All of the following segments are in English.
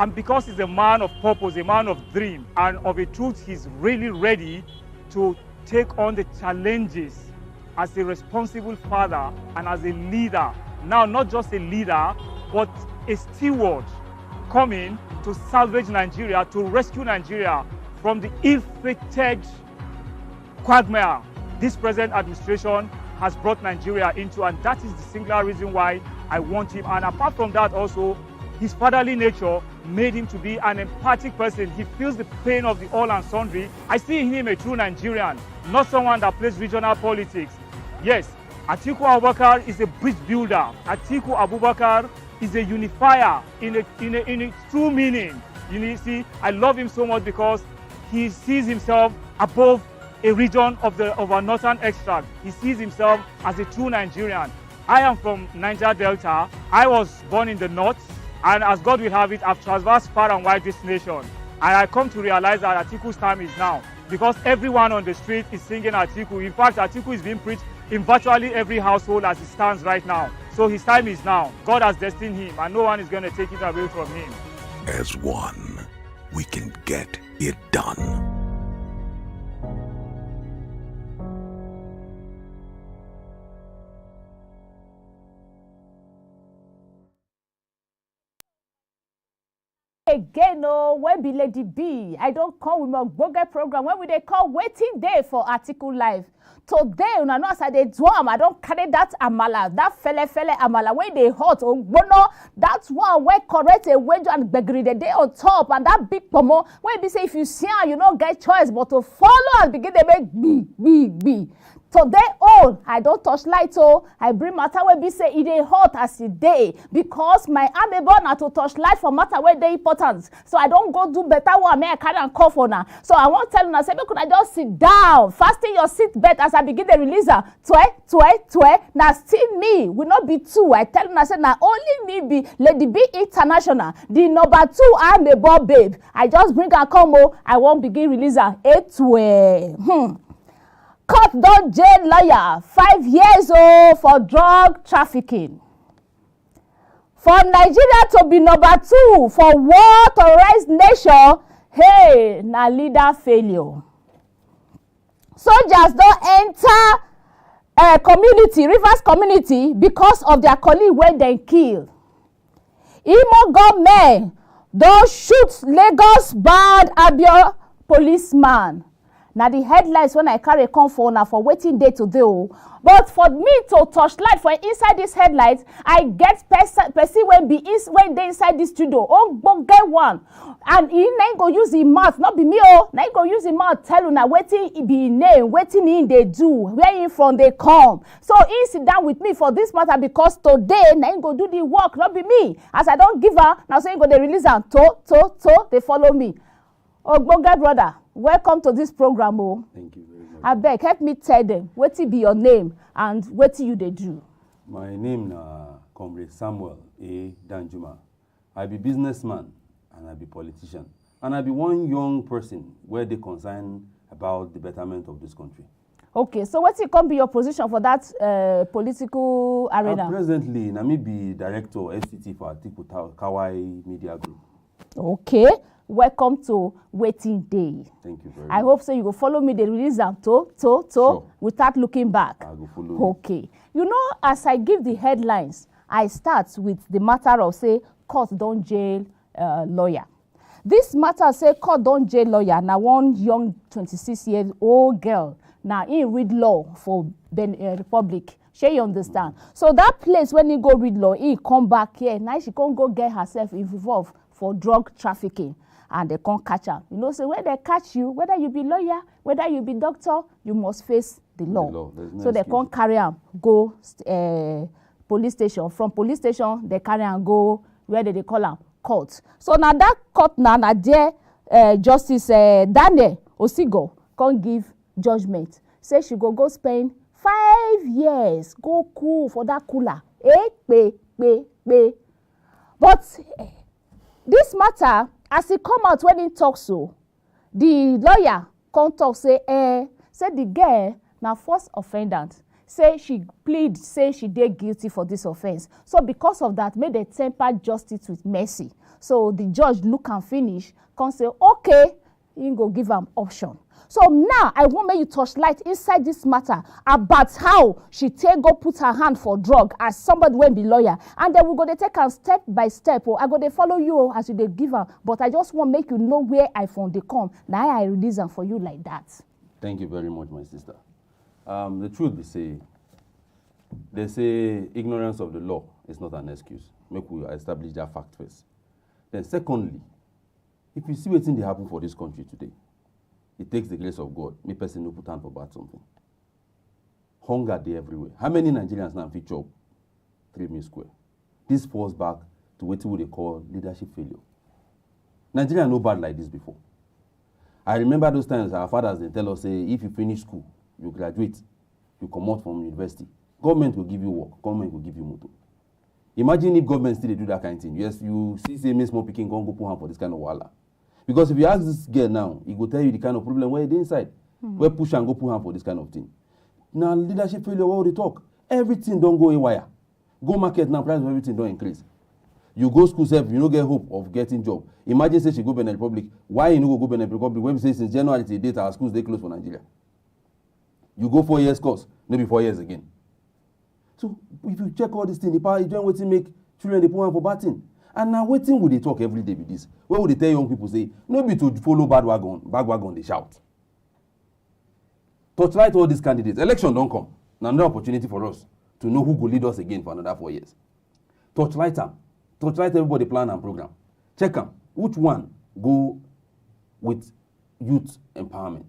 And because he's a man of purpose, a man of dream, and of a truth, he's really ready to take on the challenges as a responsible father and as a leader. Now, not just a leader, but a steward coming to salvage Nigeria, to rescue Nigeria from the ill-fated quagmire this present administration has brought Nigeria into, and that is the singular reason why I want him. And apart from that also, his fatherly nature made him to be an empathic person. He feels the pain of the all and sundry. I see in him a true Nigerian, not someone that plays regional politics. Yes, Atiku Abubakar is a bridge builder. Atiku Abubakar is a unifier in a true meaning. You see, I love him so much because he sees himself above a region of our northern extract. He sees himself as a true Nigerian. I am from Niger Delta. I was born in the north, and as God will have it, I've traversed far and wide this nation. And I come to realize that Atiku's time is now, because everyone on the street is singing Atiku. In fact, Atiku is being preached in virtually every household as it stands right now. So his time is now. God has destined him, and no one is going to take it away from him. As one, we can get it done. Again, where be Lady B? I don't come with my Boga program. When we they call waiting day for AtikuLive. Today, una know as I dey do am, I don't carry that amala, that fele amala where they hot on bono. That's one where correct a wedge and begri the day on top, and that big pomo where be say if you see am, you don't get choice but to follow and begin to make B. Today all I don't touch light, so I bring matter where be say it dey hot as a day because my amebo na to touch light for matter where they important. So I don't go do better one, may I carry and cough on her. So I won't tell you, say, could I just sit down, fasten your seat belt as I begin the releaser. Twe. Now still me, will not be two. I tell you, I said, now only me be Lady B International, the number 2 amebo babe. I just bring her combo, I won't begin releaser. Court don jail lawyer 5 years old for drug trafficking. For Nigeria to be number 2 for war terrorized nation, hey, na leader failure. Soldiers don enter Rivers community because of their colleague wey dem kill. Imo government don shoot Lagos bound Abia policeman. Now the headlines when I carry come for now for waiting day today. But for me to touch light for inside this headlights, I get person when they inside this studio. Oh, get one. And he ain't go use his mouth, not be me. Now he go use his mouth tell you now waiting be name, waiting in they do, where in from they come. So he sit down with me for this matter because today now he go do the work, not be me. As I don't give her, now so he go they release and they follow me. Oh, brother. Welcome to this program. Thank you very much. Abeg, help me tell them what be your name and what you they do. My name is Comrade Samuel A. Danjuma. I be businessman and I be politician. And I be one young person where they concern about the betterment of this country. Okay, so what can be your position for that political arena? Presently, I be director FCT for Atiku Kawai Media Group. Okay. Welcome to Waiting Day. Thank you very much. I hope so you will follow me the release and sure. Without looking back. I will follow you. Okay. You know, as I give the headlines, I start with the matter of say court don jail lawyer. This matter say court don jail lawyer. Now one young 26-year-old girl. Now he read law for Benin Republic. Shey you understand? So that place when he go read law, he come back here. Now she can't go get herself involved for drug trafficking. And they can't catch her. You know, so when they catch you, whether you be lawyer, whether you be doctor, you must face the law. No so they can't carry am go police station. From police station, they carry am go where they call am court. So now that court now there Justice Daniel Osigo can't give judgment. Say she go spend 5 years go cool for that cooler. But this matter, as he come out when he talk so, the lawyer come talk say the girl na first offendant. Say she plead, say she did guilty for this offense. So because of that, may they temper justice with mercy. So the judge look and finish, come say, okay, he go give am option. So now I want make you touch light inside this matter about how she take go put her hand for drug as somebody wey be lawyer, and then we go dey take am step by step. I go dey follow you as you dey give am, but I just want make you know where I from dey come. Now I release am for you like that. Thank you very much, my sister. The truth they say ignorance of the law is not an excuse. Make we establish that fact first. Then secondly, if you see wetin dey happen for this country today, it takes the grace of God. Me person no put hand for bad something. Hunger dey everywhere. How many Nigerians now fit chop 3 meals square? This falls back to what they call leadership failure. Nigeria no bad like this before. I remember those times our fathers they tell us, say, if you finish school, you graduate, you come out from university, government will give you work, government will give you motor. Imagine if government still do that kind of thing. Yes, you see, say, small picking can't go put hand for this kind of wala. Because if you ask this girl now, he will tell you the kind of problem where they inside. Where push and go put hand for this kind of thing. Now, leadership failure, what would they talk? Everything don't go haywire. Go market now, price of everything don't increase. You go school self, you don't get hope of getting job. Imagine say she go Benin Republic. Why you no go Benin Republic? When we say since January to date, our schools they close for Nigeria. You go 4 years course, maybe 4 years again. So if you check all these things, the power is doing what make children they put hand for bad thing. And now waiting would they talk every day with this? Where would they tell young people say, no be to follow bad wagon, they shout. Torchlight all these candidates. Election don't come. Now another opportunity for us to know who will lead us again for another 4 years. Torchlight them. Torchlight everybody plan and program. Check them. Which one go with youth empowerment?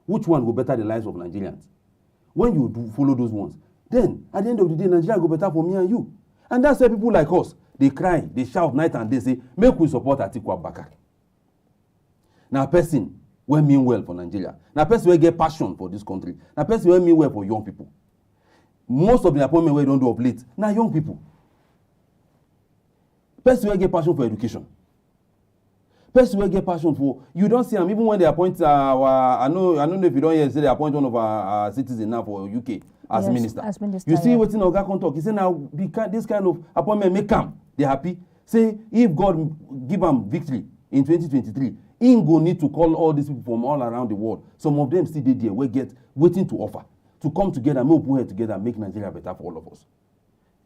Which one will better the lives of Nigerians? When you do follow those ones, then at the end of the day, Nigeria go better for me and you. And that's why people like us, they cry, they shout night and day, say, make we support AtikuLive. Now, person will mean well for Nigeria. Now, person will get passion for this country. Now, person will mean well for young people. Most of the appointment we don't do of late, now young people. Person will get passion for education. Person will get passion for, you don't see them, even when they appoint, I don't know if you don't hear, say they appoint one of our citizens now for UK as minister. As minister. You see what in Oga can talk. He said now, this kind of appointment make come. They're happy. Say, if God give them victory in 2023, he go need to call all these people from all around the world. Some of them still there, waiting to offer, to come together, make put head together, make Nigeria better for all of us.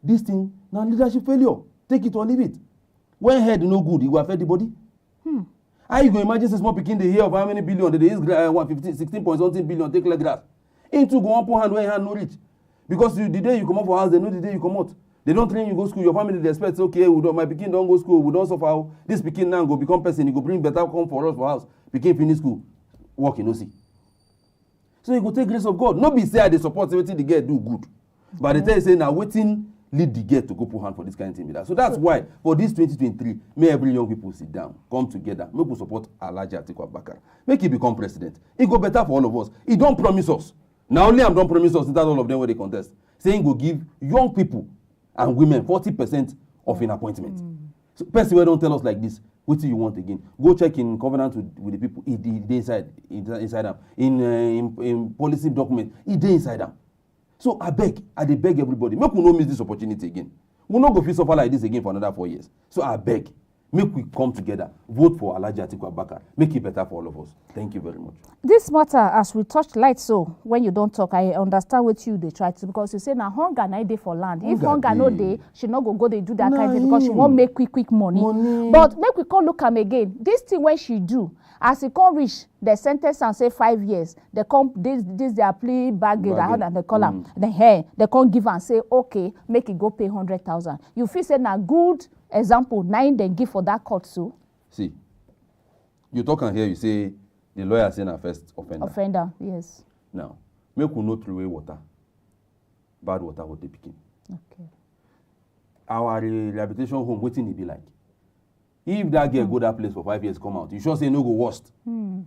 This thing, now leadership failure. Take it or leave it. When head no good, it will affect the body. How you go imagine say small pikin dey hear of how many billion they use 16 point something billion take like grass. Into go one poor hand when hand no reach. Because the day you come out for house, they know the day you come out. They don't train you go school. Your family they expect okay, my pikin don't go school, we don't suffer. This pikin now go become person, he go bring better come for us for house. Pikin finish school, work you no see. So you go take grace of God. No be say they support everything the girl do good. But they tell you say now waiting lead the girl to go put hand for this kind of thing. So that's why for this 2023, may every young people sit down, come together, make we support Alhaji AtikuLive. Make he become president. It go better for all of us. He don't promise us. Now only I'm don't promise us that all of them where they contest. Saying go give young people and women 40% of an appointment. So person where don't tell us like this, what do you want again? Go check in covenant with the people inside them. In policy document, inside them. So I beg everybody, make we no miss this opportunity again. We no go fit suffer like this again for another 4 years. So I beg, make we come together, vote for Alhaji AtikuLive, make it better for all of us. Thank you very much. This matter, as we touch light, so when you don't talk, I understand what you they try to, because you say now hunger na dey for land. If hunger no dey, she no go they do that kind of thing because she won't make quick money. But make we come look am again. This thing when she do, as it come reach the sentence and say 5 years, they come this their plea bargain, and they call them the hair, they can't give and say okay, make it go pay 100,000. You feel say na good example 9 then give for that court so. See, you talk and here you say the lawyer say na first offender. Offender, yes. Now, make we no throw away water. Bad water what they picking. Okay. Our rehabilitation home, waiting it be like. If that girl go that place for 5 years, come out, you sure say no go worst.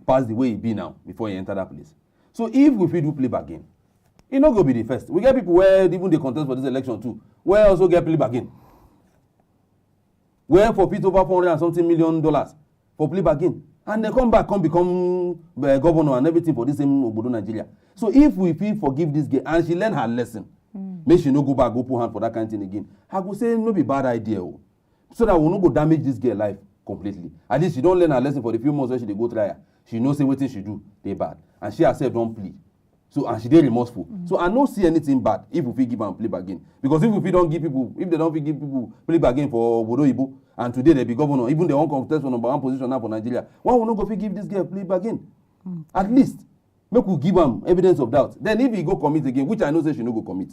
Pass the way it be now before you enter that place. So if we fit do play bargain, it no go be the first. We get people where even they contest for this election too, where also get play bargain. Where for fit over $400 and something million for play bargain. And they come back, become governor and everything for this same Obodo Nigeria. So if we feel forgive this girl and she learn her lesson, make she no go back, go put hand for that kind of thing again. I go say no be bad idea. So that we no go damage this girl life completely. At least she don't learn her lesson for the few months when she dey go try her. She knows say wetin she do dey bad, and she herself don't plead. So and she dey remorseful. So I don't see anything bad if we fit give am plea bargain. Because if we don't give people, if they don't fit give people plea bargain for Obodo Ibo, and today they be governor, even they won't contest for number 1 position now for Nigeria, why we not go fit give this girl plea bargain? At least make we give am evidence of doubt. Then if he go commit again, which I know say she no go commit,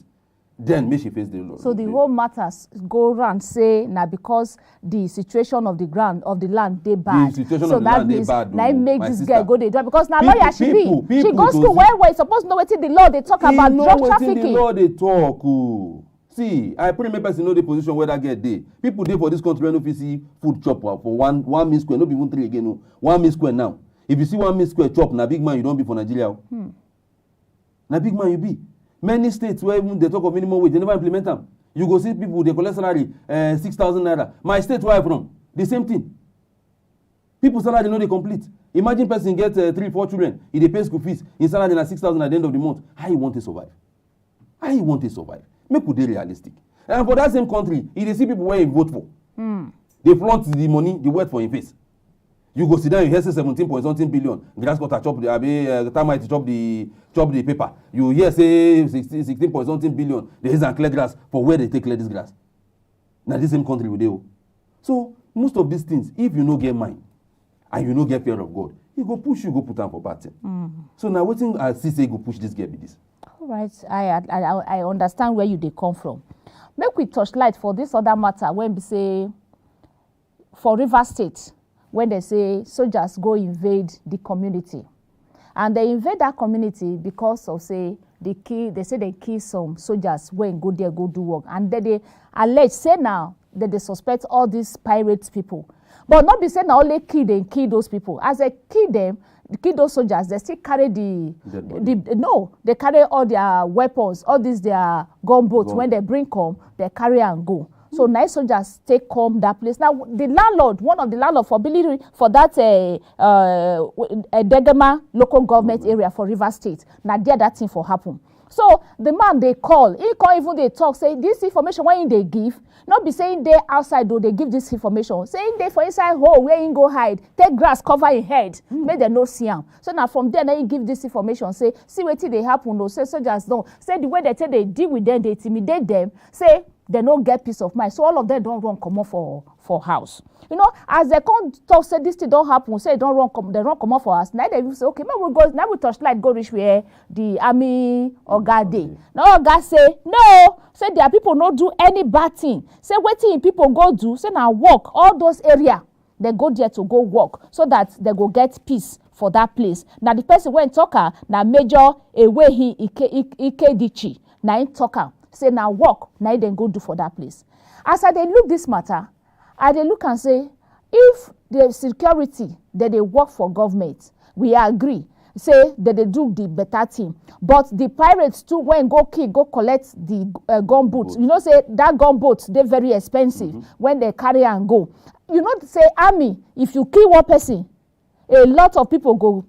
then make she face the law. So the whole matters go round say now because the situation of the ground of the land they bad. The situation so of the land they bad. Now make this sister. girl go dey do because now lawyer she be. She goes to where supposed to know wetin the law they talk about drug trafficking. The law they talk. See, I pray make person know the position where that get there. People dey for this country when no fit see food chop for one meal square, no be even 3 again. No. 1 meal square now. If you see 1 meal square chop, na big man you don't be for Nigeria. Na big man you be. Many states where even they talk of minimum wage, they never implement them. You go see people, they collect salary 6,000 naira. My state where I from, the same thing. People salary no they complete. Imagine person get 3-4 children, if they pay school fees, in salary na 6,000 at the end of the month. How you want to survive? How you want to survive? Make we dey realistic. And for that same country, if they see people where you vote for, they flaunt the money, the wealth for your face. You go sit down, you hear say 17.something billion. Grass cutter chop the termite chop the paper. You hear say 16.something billion. There is a clear grass for where they take clear this grass. Now this same country we do. So most of these things, if you no get mind and you no get fear of God, he go push you, go put down for bad thing. So now what thing I see say go push this girl be this. All right, I understand where you they come from. Make we touch light for this other matter when we say for Rivers State. When they say soldiers go invade the community, and they invade that community because of say they say they kill some soldiers when go there go do work, and then they allege say now that they suspect all these pirate people, but not be saying now only kill those people. As they kill those soldiers, they still carry they carry all their weapons, all these their gunboats. When they bring come, they carry and go. So nice soldiers take come that place. Now the landlord, one of the landlord for that Degema local government area for Rivers State. Now there that thing for happen. So the man they call, he can't even they talk, say this information when they give, not be saying they outside though they give this information. Saying they for inside hole where you go hide, take grass, cover your head, make them no see him. So now from there, now you give this information, say, see what they happen, no, say soldiers don't. Say the way they deal with them, they intimidate them, say they don't get peace of mind. So all of them don't run come up for house. You know, as they come talk, say this thing don't happen, say they run come up for us. Now they will say, okay, now we touch light, go reach where the army or guard day. Now God say, no, say there are people not do any bad thing. Say waiting people go do, say now walk all those area. They go there to go walk so that they go get peace for that place. Now the person when talker, now major away he Ikedichi, now in talker. Say now walk, now then go do for that place. As I they look this matter, I they look and say, if the security that they work for government, we agree, say that they do the better thing. But the pirates too, when go collect the gunboat. You know, say that gunboat, they're very expensive when they carry and go. You know, say army, if you kill one person, a lot of people go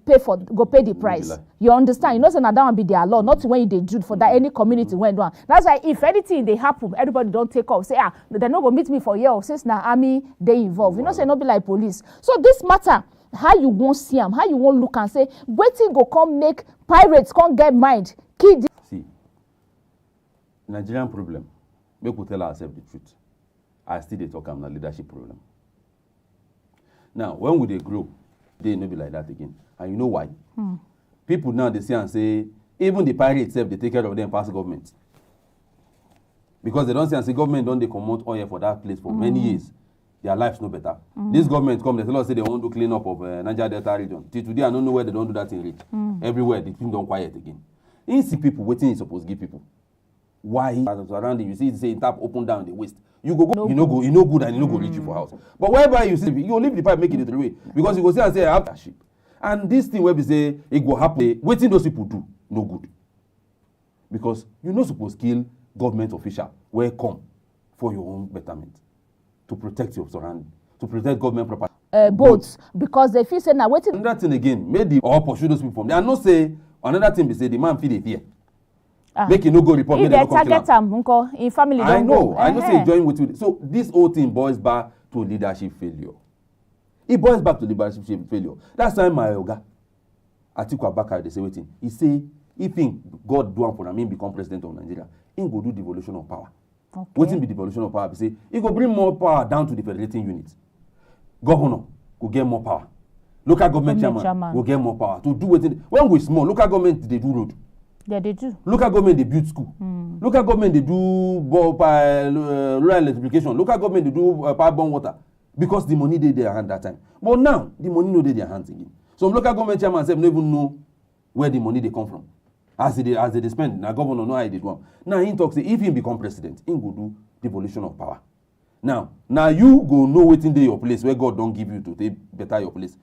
pay the price. You understand? You know, so now that will be their law, not when they do for that any community went down. That's why if anything they happen, everybody don't take off. Say, they're not gonna meet me for a year since now army they involved. You know, say not be like police. So this matter, how you won't see them, how you won't look and say, waiting go come make pirates can't get mind. See, Nigerian problem. We could tell ourselves the truth. I still they talk about leadership problem. Now, when will they grow? They no be like that again. And you know why? People now they see and say, even the pirates itself, they take care of them past government. Because they don't see and say government don't they commot oil for that place for many years. Their lives no better. This government come, they tell us say they want to clean up of Niger Delta region. Till today, I don't know where they don't do that in reach. Everywhere, the thing don't quiet again. You see people waiting is supposed to give people. Why? Around it, you see, say tap open down the waste. You go, you no good and you no go reach you for house. But wherever you see, you go leave the pipe, make it the way. Because you go see and say, I have that ship. And this thing where we say, it go happen, waiting those people do, no good. Because you're not supposed to kill government official where come for your own betterment. To protect your surrounding, to protect government property. Boats, because they feel say now waiting. Another thing again, maybe or pursue those people from there. And not say, another thing be say, the man feel the fear. Make you no go report. If they target them, in family I know say join with you. So this whole thing boils back to leadership failure. It boils back to leadership failure. That's why my Oga, Atiku Abubakar, they say waiting. He say, if God do one for him become president of Nigeria, he go do devolution of power. Okay. Waiting be devolution of power. He say, he go bring more power down to the federating units. Governor go get more power. Local government chairman will get more power to do what. When we small, local government they do road. Yeah, they do. Local government they build school. Local government they do rural electrification. Local government they do power-borne water because the money they their hand that time. But now the money no they their hands again. Some local government chairman don't even know where the money they come from. As they spend, now governor know how they do one. Now he talks say if he become president, he go do devolution of power. Now you go know waiting there your place where God don't give you to take better your place.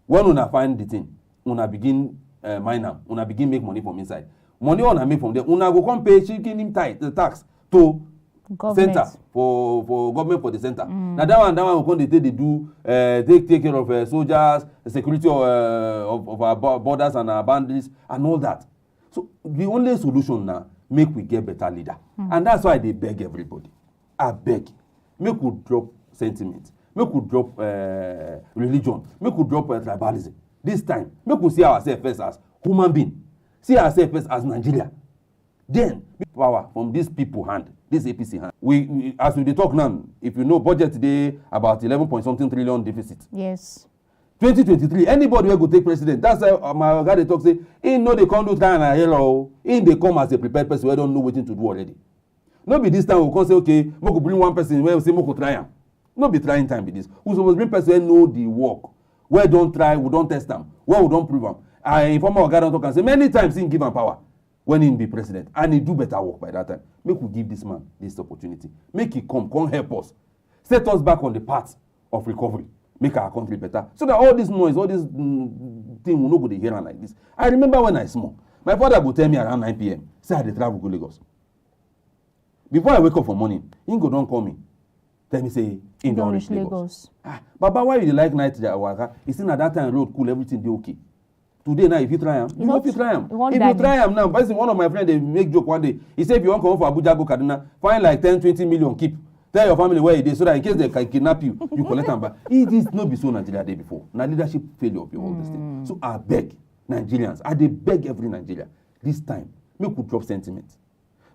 When una find the thing, una begin mine am, una begin make money from inside. Money una make from there, una go come pay chicken him tax to government. Center for government for the center. Now that one will come they do take care of soldiers, security of our borders and our boundaries and all that. So the only solution now make we get better leader, and that's why they beg everybody. I beg, make we drop sentiment. Make we drop religion. Make we drop tribalism. This time, make we see ourselves first as human being. See ourselves first as Nigeria. Then, power from these people hand, this APC hand. We as we talk now, if you know budget today about 11 point something trillion deficit. Yes. 2023, anybody will go take president. That's why my guy they talk say, he know they can't do try and hello. In they come as a prepared person who don't know what to do already. Not be this time we can say, okay, we could bring one person where we say we could try him. No be trying time with this. We supposed bring person know the work. Where don't try, we don't test them. Where we don't prove them. I inform our guy don't talk and say many times he give him power when he be president. And he do better work by that time. Make we give this man this opportunity. Make he come help us. Set us back on the path of recovery. Make our country better. So that all this noise, all this thing will not go to hear like this. I remember when I small. My father would tell me around 9 p.m. Say I dey travel go Lagos. Before I wake up for morning, he go don't call me. Tell me say in don't reach Lagos. Baba, why you like night waka? He say at that time road cool, everything dey okay. Today now if you try him, you know if you try him. If you try him now, one of my friends they make joke one day. He say if you want to come for Abuja go Kaduna, find like 10-20 million keep. Tell your family where it is so that in case they can kidnap you, you collect them back. It is not be so Nigeria day before. Now leadership failure of your all this thing. So I beg Nigerians, I beg every Nigeria this time, make we drop sentiment.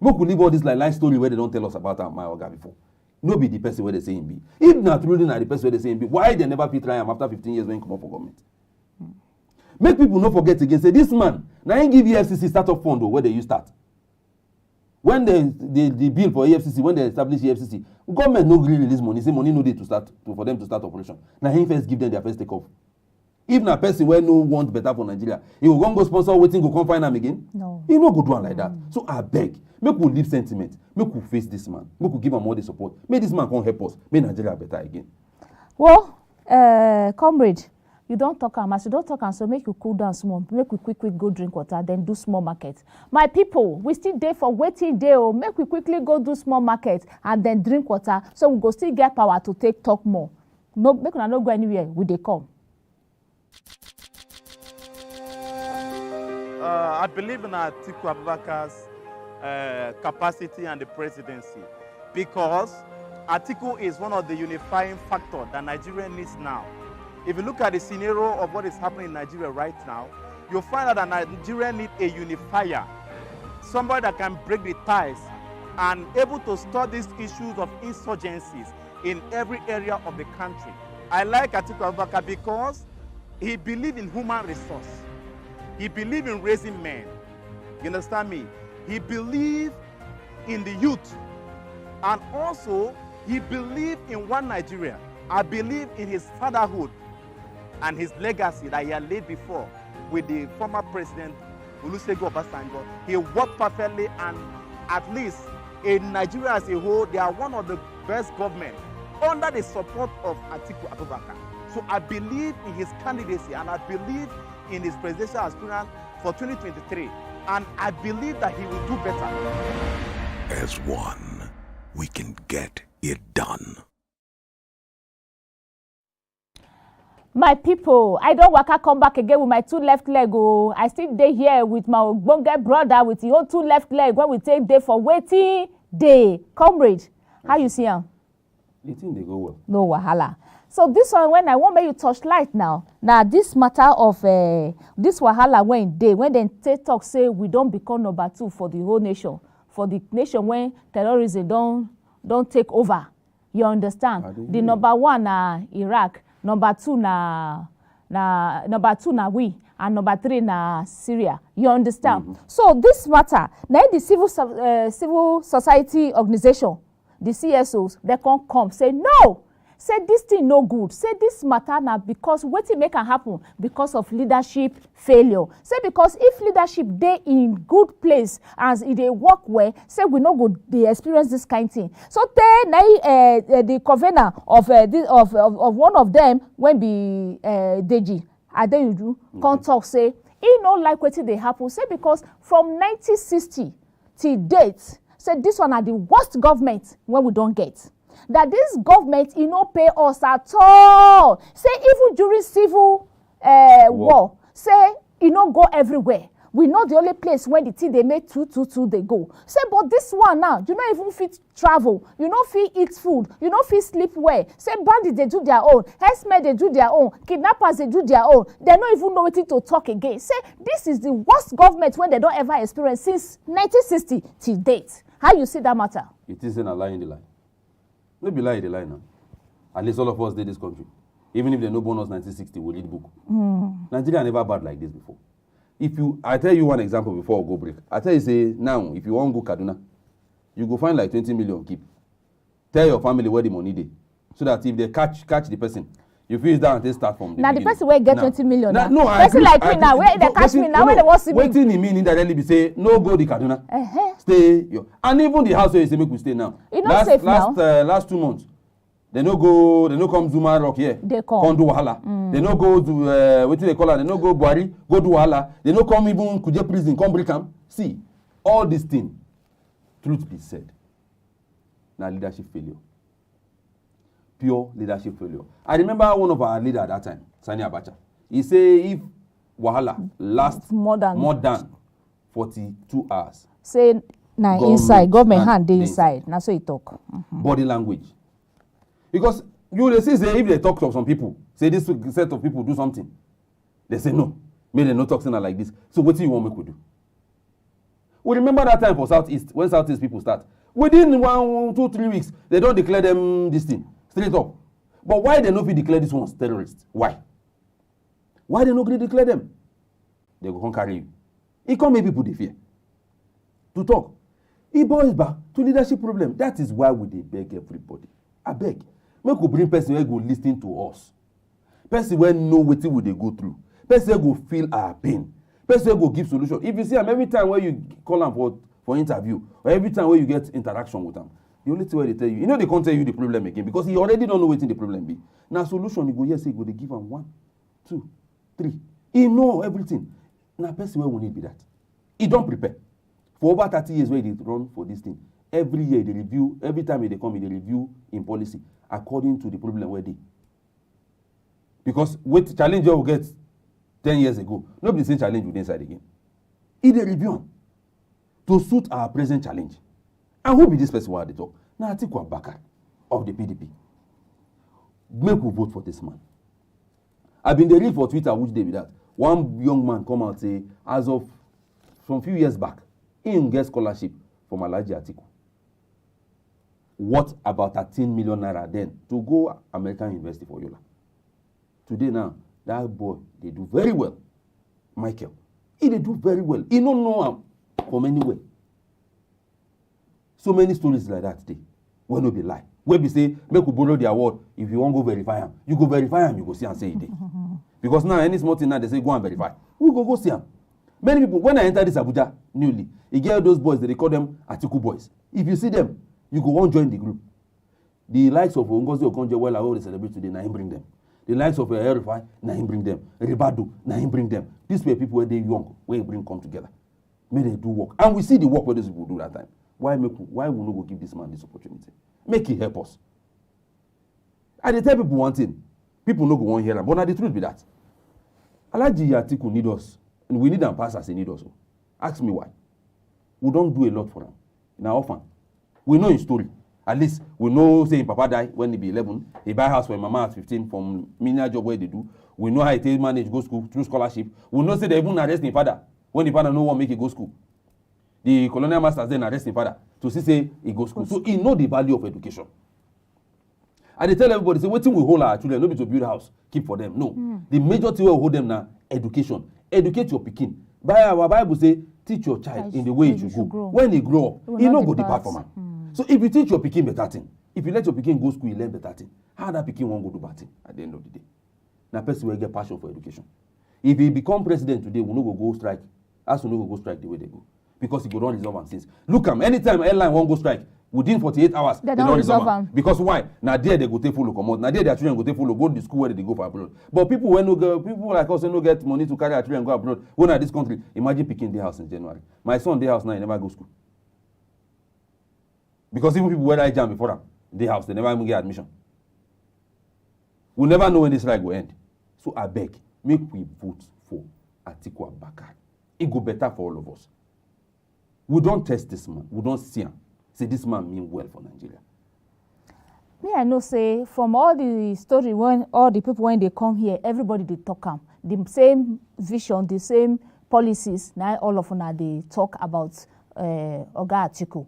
Make we leave all this like life story where they don't tell us about my Oga before. No be the person where they say him be. If not truly not the person where they say him be, why they never fit try him after 15 years when he come up for government? Make people not forget again. Say this man, now he give EFCC startup fund where they use start. When the bill for EFCC, when they establish EFCC, government no really release money. Say money no dey to start for them to start operation. Now he first give them their first take off. If na person where no want better for Nigeria, he will go sponsor waiting go come find am again. No, he no go do one like that. So I beg, make we leave sentiment, make we face this man, make we give him all the support. Make this man come help us, make Nigeria better again. Well, comrade, you don't talk am as you don't talk am, so make you cool down small, make we quick go drink water, then do small market. My people, we still dey for waiting day oh, make we quickly go do small market and then drink water, so we go still get power to take talk more. No, make una no go anywhere, we dey come. I believe in Atiku Abubakar's capacity and the presidency because Atiku is one of the unifying factors that Nigeria needs now. If you look at the scenario of what is happening in Nigeria right now, you'll find out that Nigeria needs a unifier, somebody that can break the ties and able to stop these issues of insurgencies in every area of the country. I like Atiku Abubakar because he believes in human resource. He believes in raising men. You understand me? He believes in the youth. And also, he believes in one Nigeria. I believe in his fatherhood and his legacy that he had laid before with the former president, Olusegun Obasanjo. He worked perfectly, and at least in Nigeria as a whole, they are one of the best governments under the support of Atiku Abubakar. So I believe in his candidacy, and I believe in his presidential aspirant for 2023. And I believe that he will do better. As one, we can get it done. My people, I don't waka come back again with my two left leg. Oh, I still dey here with my ogbonge brother with his own two left leg when we take day for waiting day. Comrade, how you see him? The thing they go well. No wahala. So this one, when I want make you touch light now this matter of this wahala when they talk say we don't become number 2 for the whole nation, for the nation when terrorism don't take over. You understand? The number 1 na Iraq, number 2 na we, and number 3 na Syria. You understand? So this matter, now the civil society organization, the CSOs, they can come say no. Say this thing no good. Say this matter now because wetin make can happen because of leadership failure. Say because if leadership dey in good place as e dey work well, say we no go dey experience this kind thing. So the convener of one of them when be Deji Adeyuju come talk say he no like wetin dey happen. Say because from 1960 till date, say this one are the worst government when we don't get. That this government no pay us at all. Say even during civil war, say no go everywhere. We know the only place when the thing they make 222 they go. Say but this one now, you not even fit travel, you not fit eat food, you not fit sleep well. Say bandits they do their own, herdsmen they do their own, kidnappers they do their own. They don't even know what to talk again. Say this is the worst government when they don't ever experience since 1960 till date. How you see that matter? It isn't a lie in the lie. No be lie, the lie now. At least all of us did this country. Even if they no bonus 1960, we read book. Nigeria never bad like this before. I tell you one example before I go break. I tell you, say, now, if you want to go Kaduna, you go find like 20 million keep. Tell your family where the money dey. So that if they catch the person, you feel down and they start from the now beginning. The person will get 20 million now. No, person like me now, where they catch me now, where they want to see me. Waiting in mean indirectly be say, no go the Kaduna. Stay. And even the house where you say make we stay now. You not safe now. Last 2 months. They no come Zuma Rock here. They come do wahala. They no go to what they call it? They no go Buhari, go do wahala. They no come even Kuje prison, come break am. See, all these things, truth be said, now leadership failure. Pure leadership failure. I remember one of our leaders at that time, Sani Abacha. He say if wahala lasts more than 42 hours. Say now inside government hand dey inside. Now so he talk. Body language. Because you will say if they talk to some people, say this set of people do something, they say no, may they not talk like this. So what do you want me to do? We remember that time for Southeast, when Southeast people start. Within 1, 2, 3 weeks, they don't declare them this thing, straight up. But why they not declare this ones terrorists? Why? Why they not declare them? They go carry you. It can't make people they fear to talk. It boils back to leadership problem. That is why we beg everybody. I beg. Make we bring person who go listen to us. Person who know what we they go through. Person who go feel our pain. Person who go give solution. If you see them every time where you call them for interview, or every time where you get interaction with them, the only thing where they tell you, they can't tell you the problem again because he already don't know what the problem be. Now solution, you go yes, he go they give them 1, 2, 3. He know everything. Now person where we need be that. He don't prepare. For over 30 years where they run for this thing. Every year they review, every time they come, they review in policy according to the problem where they. Because with challenge you will get 10 years ago, nobody say challenge with inside again. It they review to suit our present challenge. And who be this person while they talk? Now Atiku Abubakar of the PDP. Make we vote for this man. I've been the read for Twitter which day with that. One young man come out say, as of some few years back, he get scholarship from Alhaji Atiku. What about 13 million naira then to go American University for Yola? Today now, that boy, they do very well. Michael, he they do very well. He don't know him from anywhere. So many stories like that today. When no be lie. Where we say, make we borrow the award. If you want to go verify him, you go verify him, you go see and say it. Because now, any small thing now, they say, go and verify. We go see him. Many people, when I enter this Abuja newly, you get those boys, they call them Atiku boys. If you see them, you go on join the group. The likes of Ngozi Okonjo-Iweala, I already celebrate today, now him bring them. The likes of Erifai, now him bring them. Ribadu, now him bring them. These were people where they young, where he bring come together. May they do work. And we see the work where those people do that time. Why we not go give this man this opportunity? Make it help us. I dey tell people one thing. People no go want hear them. But now the truth be that. Alhaji Atiku need us. And we need them pass as he need us. Ask me why. We don't do a lot for them. In our orphan. We know his story. At least we know, say, Papa died when he be 11. He buy house for his mama at 15 from menial job where they do. We know how he take manage go school through scholarship. We know say they even arrest his father when the father no one make he go school. The colonial masters then arrest his father to see say he go school. So he know the value of education. And they tell everybody, say, wetin we hold our children, no be to build a house, keep for them. No. The major thing we hold them now, education. Educate your pikin. By our Bible say, teach your child in the way it should go. When he grow up, he no go depart from him. So if you teach your pikin better thing, if you let your pikin go school, he learn better thing. How that pikin won't go do bad thing at the end of the day? Now person will get passion for education. If he become president today, we no go strike. As we no go strike the way they go. Because he go run resolve and things. Look anytime airline won't go strike, within 48 hours, they don't resolve them. Because why? Now there they go take full come out. Now there their children go take full go to the school where they go for abroad. But people when no go, people like us no get money to carry their children go abroad. When at this country, imagine picking the house in January. My son day house now, he never go school. Because even people where I jam before them, day house, they never even get admission. We'll never know when this strike will end. So I beg, make we vote for Atiku Abubakar. It go better for all of us. We don't test this man. We don't see him. Say this man mean well for Nigeria. Me, I know say from all the story when all the people when they come here, everybody they talk the same vision, the same policies. Now all of them they talk about Oga Atiku.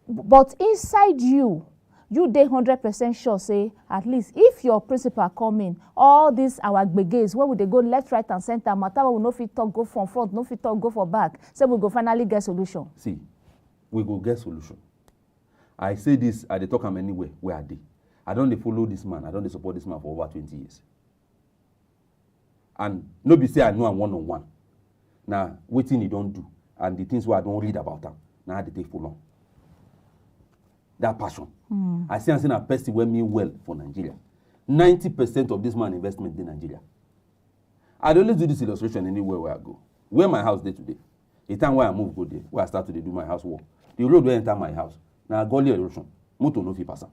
But inside you dey 100% sure say at least if your principal come in, all these our gbeges, where would they go left, right, and center? Matter we no fit talk go from front, no fit talk go for back. So we go finally get solution. See, we go get solution. I say this, I dey talk am anywhere where I dey. I don't follow this man. I don't support this man for over 20 years. And no be say I know am one-on-one. Now, wetin he don't do, and the things where I don't read about him, now they take for long. That passion. I see a person where mean well for Nigeria. 90% of this man investment in Nigeria. I don't always do this illustration anywhere where I go. Where my house day today, the time where I move go there, where I start to do my house work. The road where I enter my house. Now I go erosion. Motor no fit pass.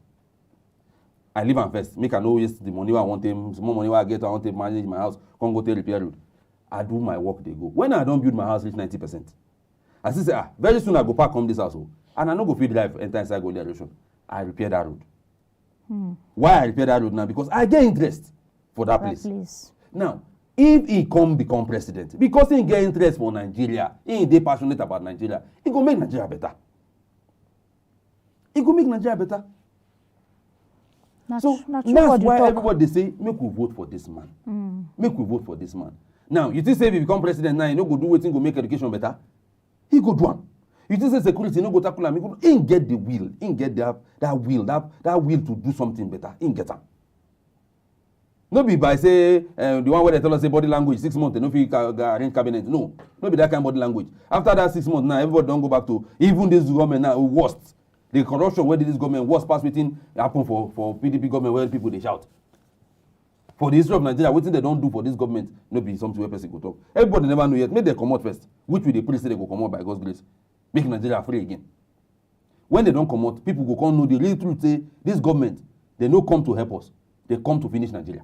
I live on first. Make I know yes the money I want them, small money I get, I want to manage my house, come go to repair road. I do my work, they go. When I don't build my house, reach 90%. I say, very soon I go back home this house. And I no go feed life enter inside go erosion. I repair that road. Why I repair that road now? Because I get interest for that place. Now, if he become president, because he get interest for Nigeria, he dey passionate about Nigeria, he go make Nigeria better. He go make Nigeria better. So that's why everybody say, make we vote for this man. Make we vote for this man. Now, you think say if he become president now, he no go do wetin go make education better? He go do am. You think say security no go tackle am? He get the will. He get that will to do something better. He get am. No be by say the one where they tell us say body language 6 months they no fit arrange cabinet. No be that kind of body language. After that 6 months now, everybody don't go back to even this government now worst. The corruption where did this government worst pass wetin happen for PDP government where people they shout. For the history of Nigeria, what they don't do for this government, no be something where person go talk. Everybody never know yet. Make they come out first. Which will the police say they go come out by God's grace. Make Nigeria free again. When they don't come out, people go come know the real truth. Say this government, they no come to help us. They come to finish Nigeria.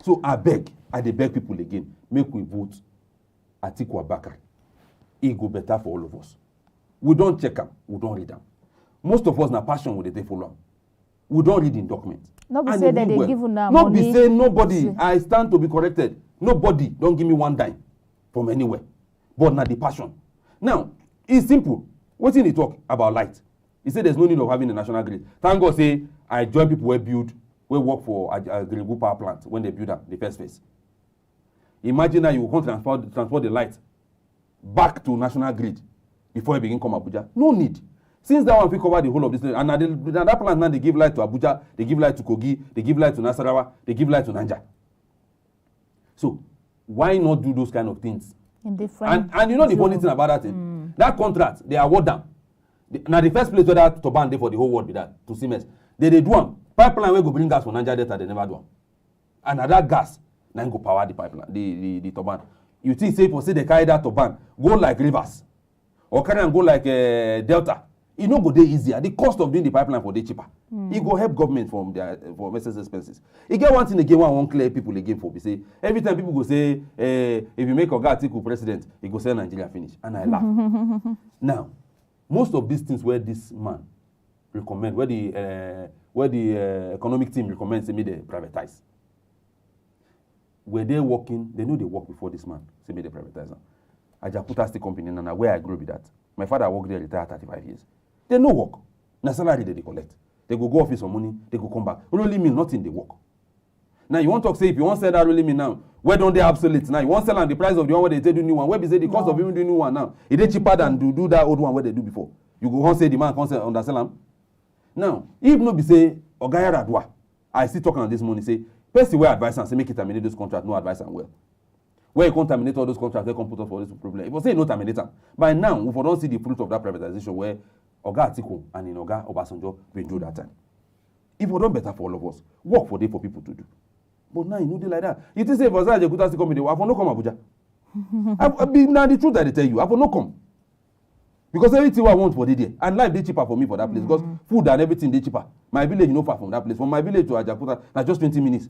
So I beg people again, make we vote Atiku Abubakar. It go better for all of us. We don't check them, we don't read them. Most of us na passion with the follow. We don't read in documents. Nobody say that they give you now money. Nobody say nobody. I stand to be corrected. Nobody don't give me one dime from anywhere. But na the passion. Now, it's simple. What did he talk about light? He said there's no need of having a national grid. Thank God say I join people who work for a renewable power plant when they build up the first phase. Imagine that you want to transport the light back to national grid before you begin come Abuja. No need. Since that one we cover the whole of this, and that plant now they give light to Abuja, they give light to Kogi, they give light to Nasarawa, they give light to Niger. So why not do those kind of things? In different and you know the funny thing about that thing? That contract, they award them. Now the first place where that turbine there for the whole world be that to Siemens. They do them. Pipeline will go bring gas from Niger Delta, they never do them. And that gas, now go power the pipeline, the turbine. You think say for say they carry that turbine, go like rivers, or carry and go like Delta. It no go dey easier. The cost of doing the pipeline for dey cheaper. It go help government from their for excess expenses. It get one thing again, one clear people again for. We say every time people go say, if you make Oga Atiku president, he go say Nigeria finish, and I laugh. Now, most of these things where this man recommend, where the economic team recommends say may they privatize. Where they're working, they know they work before this man. Say may they privatize. Ajakuta Steel Company, and where I grew with that. My father worked there, retired 35 years. They no work. Na salary they collect. They go office for money, they go come back. Only mean nothing they work. Now you want to talk, say if you want to sell that really mean now, where don't they obsolete now? You want to sell on the price of the one where they take the new one. Where be say the cost of even the new one now? Is it cheaper than to do that old one where they do before? You go on say the man can't sell undersell them. Now, if no be say Ogaya Radwa, I still talking on this morning, say, person where advice and say make it terminate those contracts, no advice and well. Where you can't terminate all those contracts, they can put us for this problem. If you say no terminate them, by now we don't see the fruit of that privatization where Oga Atiku and in Oga Obasanjo been do that time. If we don't better for all of us, work for day for people to do. But now you know they like that. You think say if I say Ajakuta Steel Company, I will not come Abuja. I be now the truth that they tell you, I will not come. Because everything I want for the day, and life they cheaper for me for that place. Because food and everything they cheaper. My village you know far from that place. From my village to Ajakuta, that's just 20 minutes.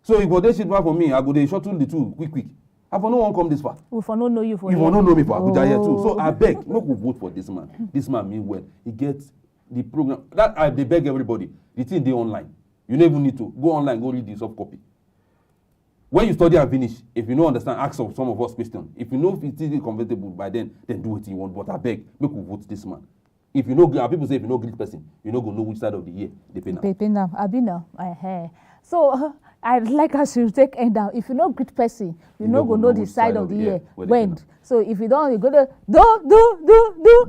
So if they cheaper for me, I go they shuttle the two quick. I will no one come this far. We for no know you for. You will not know me for Abuja here too. So I beg, no go vote for this man. This man mean well. He gets the program. That they beg everybody. The thing they online. You never need to go online, go read the soft copy. When you study and finish, if you don't understand, ask some of us questions. If you know if it's easily convertible by then do what you want. But I beg, make we vote this man. If you know, people say if you know great person, you know go know which side of the year they pay now. Pay now. I be now. So I'd like us to take end down. If you know great person, you know go know the side of the year when. So if you don't, you go to do.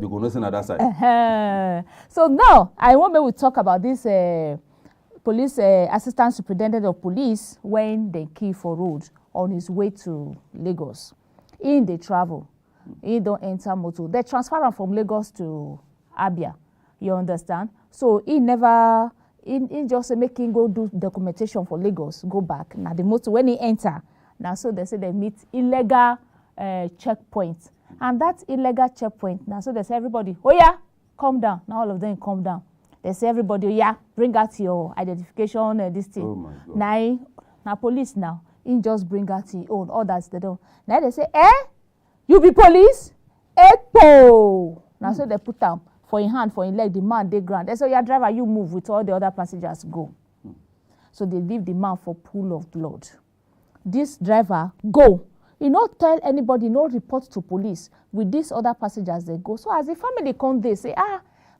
You go know another side. So now I want me to talk about this. Police assistant superintendent of police when they kill for road on his way to Lagos. In the travel, he don't enter motor. They transfer him from Lagos to Abia. You understand? So he never, he just make him go do documentation for Lagos, go back. Now the motor when he enter, now so they say they meet illegal checkpoint, and that illegal checkpoint. Now so they say everybody, oh yeah, calm down. Now all of them calm down. They say everybody, yeah, bring out your identification, this thing. Oh my God. Now police now, he just bring out his own. Others they don't. Now they say, you be police? Epo. Now so they put down for in hand, for in leg, the man they ground. They say, yeah, driver, you move with all the other passengers, go. So they leave the man for pool of blood. This driver, go. He not tell anybody, no report to police. With these other passengers, they go. So as the family come, they say,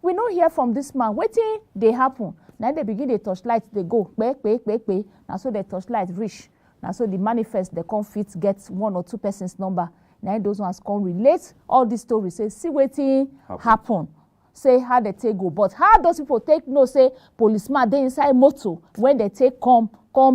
we no hear from this man. Wetin dey happen? Now they begin the torchlight, they go. Pe. Now so the torchlight reach. Now so the manifest, they come fit get 1 or 2 persons number. Now those ones come relate all these stories. Say, see wetin happen. Say how they take go. But how those people take no say policeman they inside motor when they take come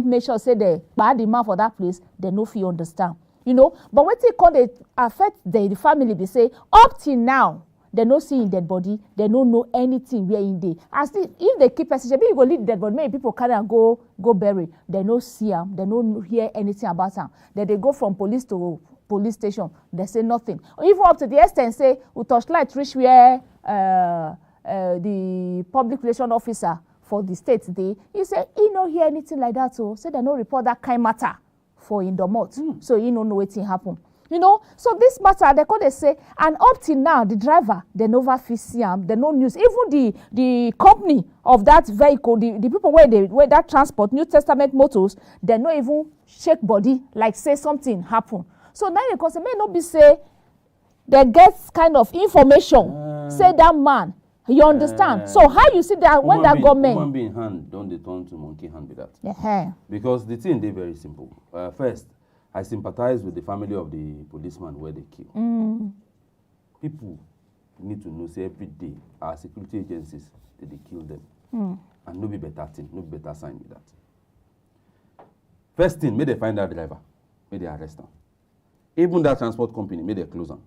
make sure say they bad the man for that place, they no fit understand. You know, but wetin come they affect the family, they say up till now. They no see in dead body. They no know anything where in dey. As if they keep person, maybe you go leave dead body. Many people carry and go bury. They no see them. They no hear anything about them. Then they go from police to police station. They say nothing. Or even up to the extent say, we torchlight reach where the public relation officer for the state dey. He say he no hear anything like that. So say they no report that kind matter for in the month. So he no know wetin happen. You know, so this matter, they say, and up till now, the driver, they never fit see him, they no news. Even the company of that vehicle, the people where that transport, New Testament motors, they no even shake body, like say something happen. So now you can say, may not be say, they get kind of information, say that man, you understand? So how you see that when that government... Human being hand, don't they turn to monkey hand with that? Because the thing, they very simple. First, I sympathize with the family of the policeman where they kill. People need to know, say every day, our security agencies, they kill them. And no be better thing, no be better sign with that. First thing, may they find that driver, may they arrest them. Even that transport company, may they close them.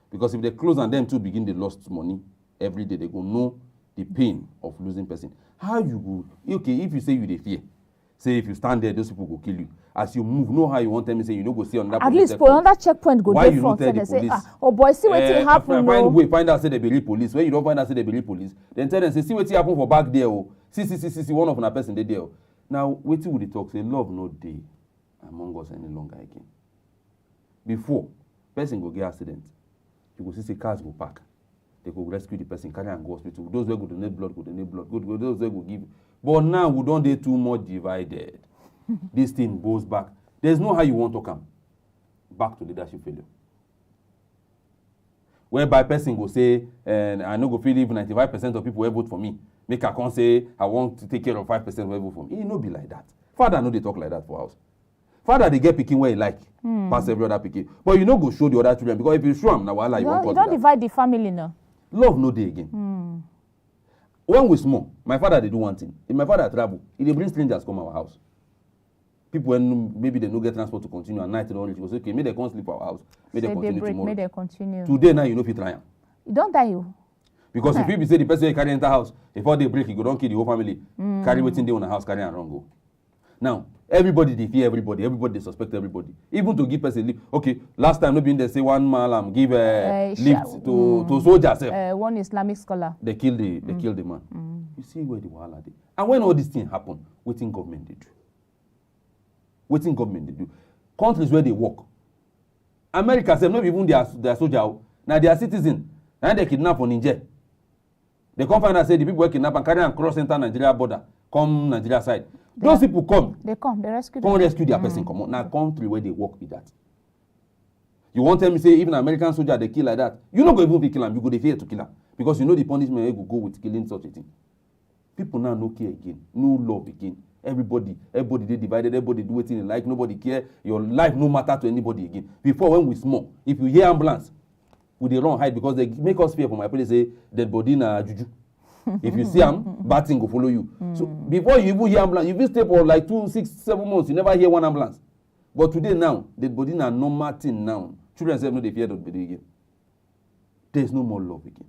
Because if they close and them too begin the lost money, every day they go know the pain of losing person. How you go, okay, if you say you dey fear, say if you stand there, those people go kill you. As you move, know how you want them to say you know go see on that. At least for another checkpoint go why there you front. Tell the they police? Say, oh boy, see what happen. Find out say they be police. When you don't find out say they be police, then tell them say see what happen for back there. Oh, see one of a person they there. Oh. Now wetin would they talk? Say love no day among us any longer again. Before person go get accident, you go see cars go park. they could rescue the person, carry and go hospital. Those who go donate blood, those who go give. But now we don't get too much divided. This thing goes back. There's no how you want to come back to leadership failure. Whereby person go say, and I know go feel if 95% of people will vote for me. Make I can't say I want to take care of 5% will vote for me. It no be like that. Father no they talk like that for us. Father they get picking where he like, pass every other picking. But you no go show the other children because if you show them now, you won't. You don't divide the family now. Love no day again. When we small, my father they do one thing. If my father travel, he bring strangers come our house. People when maybe they no get transport to continue at night and all, he goes, okay, maybe they can't sleep our house, maybe they continue tomorrow. Maybe they continue. Today now you know if you try. You don't die you. Because if you say the person carry enter house, before they break, you go don't kill the whole family. Carry waiting day on the house, carry and run go. Now, everybody they fear everybody they suspect everybody. Even to give person leave. Okay, last time nobody they say one malam give lift to soldiers. One Islamic scholar. They kill the man. You see where the wahala dey. And when all these things happen, waiting government they do. Waiting government they do. Countries where they work. America say not even their soldier, now their citizen, and they kidnap on Niger. They come find out say the people who kidnap and carry and cross enter Nigeria border, come Nigeria side. Those people come. They rescue them. Come rescue their person. Come on. Now country where they work with that. You want to tell me say even American soldier they kill like that? You not go even be kill them. You go they fear to kill them because you know the punishment will go with killing such a thing. People now no care again, no love again. Everybody they divided. Everybody do what they like. Nobody care. Your life no matter to anybody again. Before when we small, if you hear ambulance, we dey run hide because they make us fear. For my place say dead body na juju. If you see them, bad thing go follow you. So before you even hear ambulance, you will stay for like 2, 6, 7 months. You never hear one ambulance. But today now, dead body na normal thing now. Children say no, they fear dead body again. There is no more love again.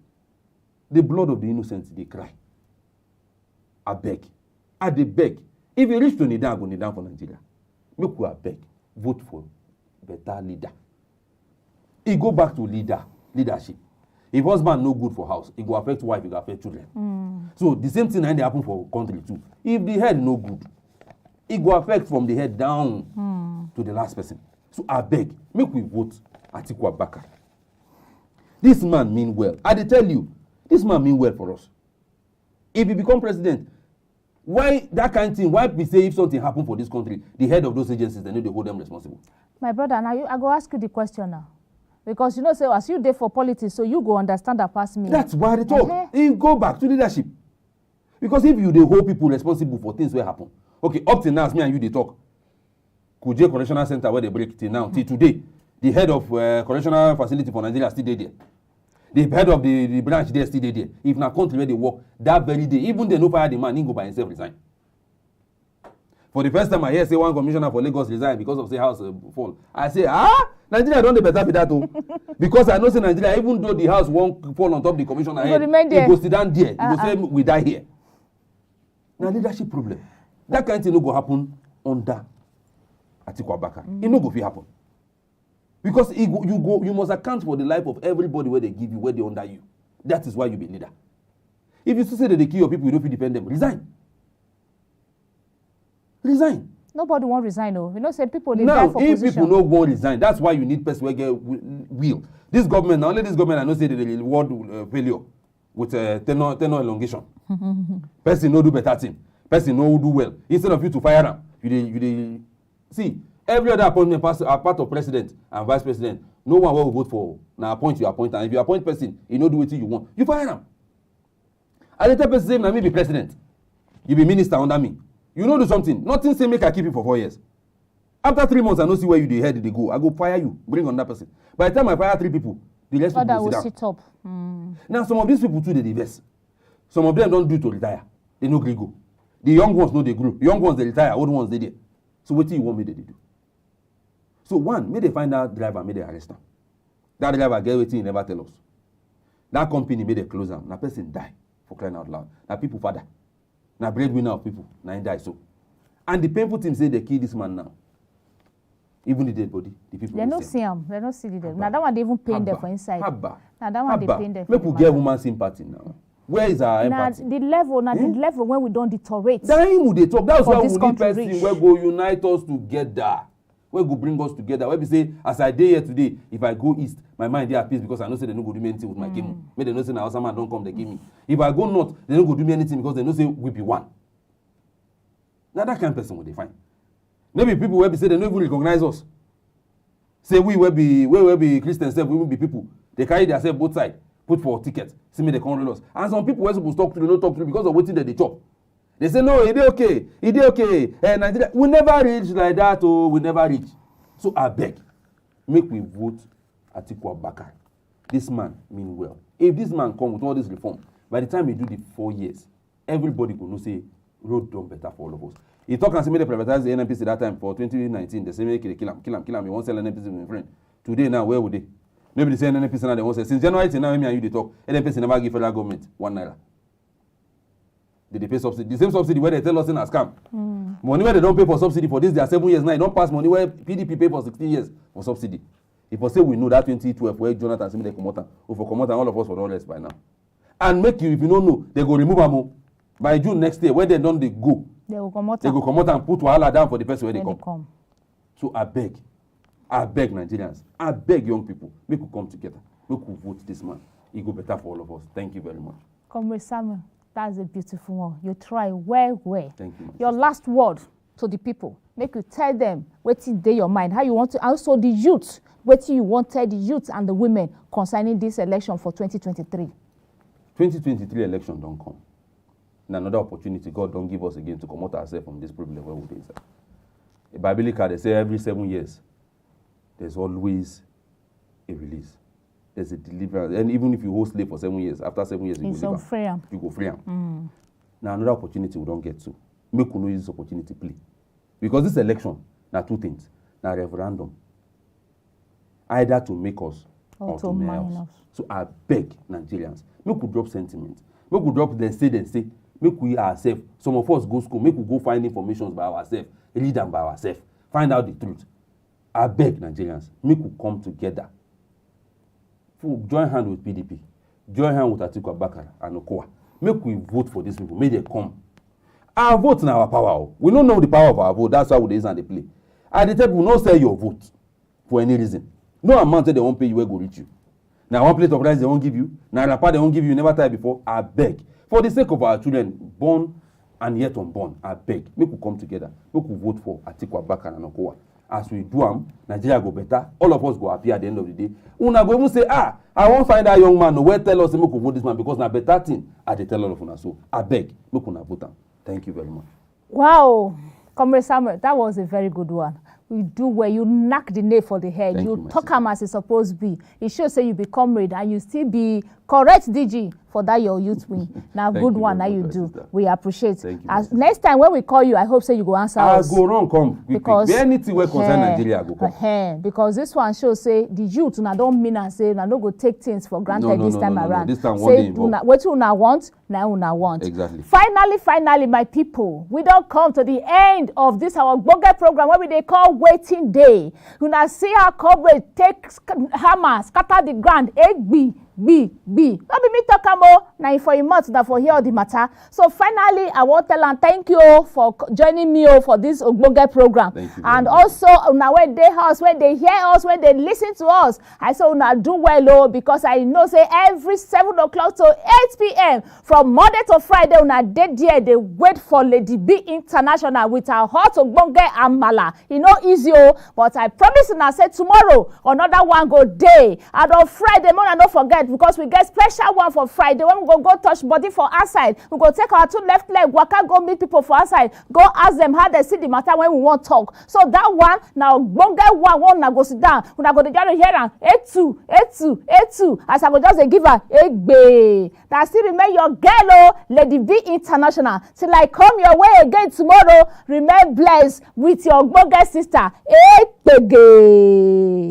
The blood of the innocent they cry. I beg. I dey beg. If you reach to kneel down, go kneel down for Nigeria. Make we beg. Vote for better leader. He go back to leadership. If husband no good for house, it go affect wife, it go affect children. So the same thing and they happen for country too. If the head no good, it go affect from the head down to the last person. So I beg, make we vote Atiku. This man mean well. I dey tell you, this man mean well for us. If he become president, why that kind of thing? Why we say if something happen for this country, the head of those agencies, they need to hold them responsible? My brother, now I go ask you the question now. Because you know, say as you there for politics, so you go understand that past me. That's why they talk. You go back to leadership. Because if you they hold people responsible for things will happen. Okay, up till now, me and you they talk. Kuje Correctional Center where they break till now, till today, the head of correctional facility for Nigeria still there. The head of the branch there still there. If na country where they work, that very day, even they no fire the man, he go by himself resign. For the first time I hear say one commissioner for Lagos resign because of say house fall. I say, Nigeria don't better be that too. Because I know say Nigeria, even though the house won't fall on top the commissioner head, it go sit down there. It go say we die here. Now leadership problem. That kind of thing no go happen under Atiku. It no go fit happen. Because you must account for the life of everybody where they give you, where they under you. That is why you be leader. If you still say that they kill your people, you don't feel defend them. Resign. Resign. Nobody want resign, though. You know, say people they die for position. Now, if people no want resign, that's why you need person who get will. This government, now only this government, I know say they reward failure with tenor elongation. Person no do better thing. Person no do well. Instead of you to fire them, you see. Every other appointment are part of president and vice president. No one will vote for. Now appoint you appoint, and if you appoint person, you know do what you want. You fire them. And the tell person say, "Na me be president. You be minister under me. You know do something. Nothing say make I keep you for 4 years. After 3 months, I know see where you the head they go. I go fire you. Bring on that person. By the time I fire 3 people, the rest people will sit up. Now some of these people too they divest. Some of them don't do to retire. They no go. The young ones know they grow. Young ones they retire. Old ones they there. So what do you want me to do? So one, may they find that driver, may they arrest him. That driver get waiting, he never tell us. That company may they close them. Now person die for crying out loud. Now people father. Now breadwinner of people. Now he die so. And the painful thing say they kill this man now. Even the dead body, the people. They don't see him. They don't see the dead. Now that one they even paint them for inside. Now that one they paint them. Make we get woman sympathy now. Where is our empathy? The level when we don't deteriorate. Then we they talk. That's why we need person where go unite us together. where go bring us together. Where we say, as I dey here today, if I go east, my mind dey at peace because I know say they no go do me anything with my game. Maybe they know say now some man don't come, they give me. If I go north, they don't go do me anything because they know say we be one. Now that kind of person will they find. Maybe people where we say they don't even recognize us. Say we will be Christians, we will be people. They carry themselves both sides, put for tickets, see me they come real us. And some people were supposed to talk to you, not talk to you because of waiting that they chop. They say, no, it is okay. Nigeria, we never reach like that, we never reach. So I beg, make we vote Atiku Abubakar. This man mean well. If this man come with all this reform, by the time he do the 4 years, everybody could know say road done better for all of us. He talk and say, they privatize the NNPC that time for 2019. They say, make it kill him. He won't sell NNPC with my friend. Today now, where would they? Maybe they say NNPC now, they won't sell. Since January till now, me and you, they talk. NNPC never give federal government 1 naira. They pay subsidy. The same subsidy where they tell us in a scam. Money where they don't pay for subsidy for this, they are 7 years now. They don't pass money where PDP pay for 16 years for subsidy. If I say we know that 2012 where Jonathan said they come out, all of us for all rest by now. And make you, if you don't know, they go remove them by June next year. Where they don't they go. They go come out and put wahala down for the person where they come. So I beg Nigerians, I beg young people, make we come together, make we vote this man. It go better for all of us. Thank you very much. Comrade Samuel, that's a beautiful one. You try well. Thank you. Your last word to the people, make you tell them what's in your mind, how you want to, also the youth, what you want to tell the youth and the women concerning this election for 2023. 2023 election don't come. And another opportunity God don't give us again to come out ourselves from this problem where we are. In Biblical, they say every 7 years, there's always a release. There's a deliverance. And even if you hold slave for 7 years, after 7 years, you go free. You go free. Now another opportunity we don't get to. Make we know use this opportunity play. Because this election, now 2 things. Now referendum. Either to make us or to make us. So I beg Nigerians, make we drop sentiment. Make we drop then say. Make we ourselves, some of us go school, make we go find information by ourselves, read them by ourselves, find out the truth. I beg Nigerians, make we come together. Join hand with PDP, join hand with Atiku Abubakar and Okowa. Make we vote for these people, make they come. Our vote in our power. We don't know the power of our vote, that's why we dey and they play. At the table, no sell your vote for any reason. No amount that they won't pay you, where go reach you. Now one plate of rice they won't give you, now a part they won't give you, never tried before. I beg. For the sake of our children, born and yet unborn, I beg, make we come together, make we vote for Atiku Abubakar and Okowa. As we do them, Nigeria go better, all of us go happy at the end of the day. Una go even say, I won't find that young man, no, where tell us make we vote this man, because na better thing, I tell all of una. So, I beg, make una vote him. Thank you very much. Wow, Comrade Samuel, that was a very good one. You do well, you knock the nail for the head. Thank you talk him as it's supposed to be. It shows say you be comrade and you still be correct DG for that your youth win. Now good one that you do. Sister. We appreciate. As next time when we call you, I hope say you go answer us. I'll go wrong come because anything where concern Nigeria go come. Because this one shows say the youth now don't mean and say now no go take things for granted this time around. This time say what you now want, now una want. Exactly. Finally, my people, we don't come to the end of this our Boga program where they call Waiting Day. You now see our coverage take hammer, scatter the ground, B. Not be me talk more now for a month that for hear the matter. So finally, I want to tell and thank you for joining me for this Ogboge program. And also now when they house, when they hear us, when they listen to us, I say now do well because I know say every 7 o'clock to 8 p.m. from Monday to Friday una dey there they wait for Lady B International with her hot Ogboge amala. You know easy but I promise una say tomorrow another one go day and on Friday morning don't forget because we get special one for Friday when we go touch body for outside. We go take our 2 left leg, waka go meet people for outside, go ask them how they see the matter when we want talk. So that one now bonga one na go sit down. Una go dey hear am 82 as I go just give her egbe. That still remain your girl Lady B International. Till I come your way again tomorrow, remain blessed with your bonga sister. Egbege.